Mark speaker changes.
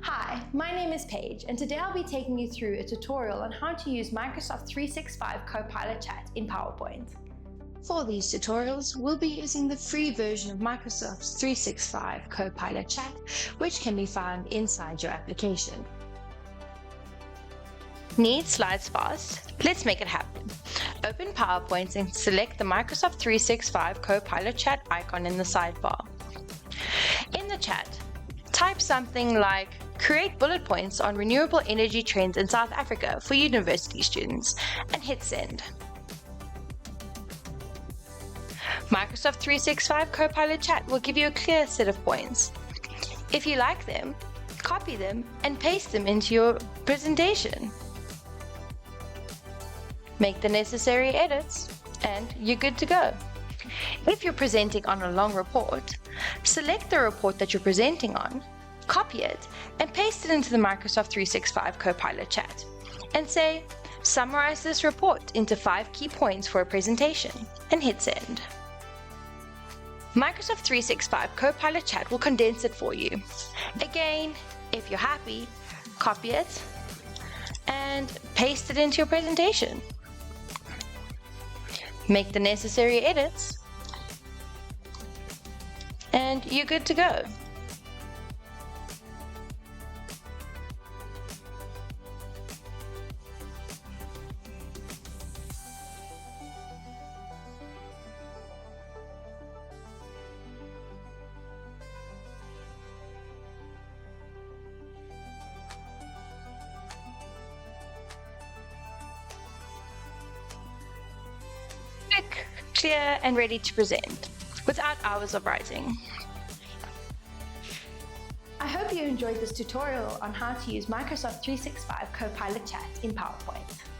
Speaker 1: Hi, my name is Paige, and today I'll be taking you through a tutorial on how to use Microsoft 365 Copilot Chat in PowerPoint.
Speaker 2: For these tutorials, we'll be using the free version of Microsoft's 365 Copilot Chat, which can be found inside your application.
Speaker 3: Need slides fast? Let's make it happen. Open PowerPoint and select the Microsoft 365 Copilot Chat icon in the sidebar. In the chat, type something like create bullet points on renewable energy trends in South Africa for university students and hit send. Microsoft 365 Copilot Chat will give you a clear set of points. If you like them, copy them and paste them into your presentation. Make the necessary edits and you're good to go. If you're presenting on a long report, select the report that you're presenting on, copy it, and paste it into the Microsoft 365 Copilot Chat, and say, summarize this report into 5 key points for a presentation, and hit send. Microsoft 365 Copilot Chat will condense it for you. Again, if you're happy, copy it and paste it into your presentation. Make the necessary edits, and you're good to go. Quick, clear, and ready to present, without hours of writing.
Speaker 1: I hope you enjoyed this tutorial on how to use Microsoft 365 Copilot Chat in PowerPoint.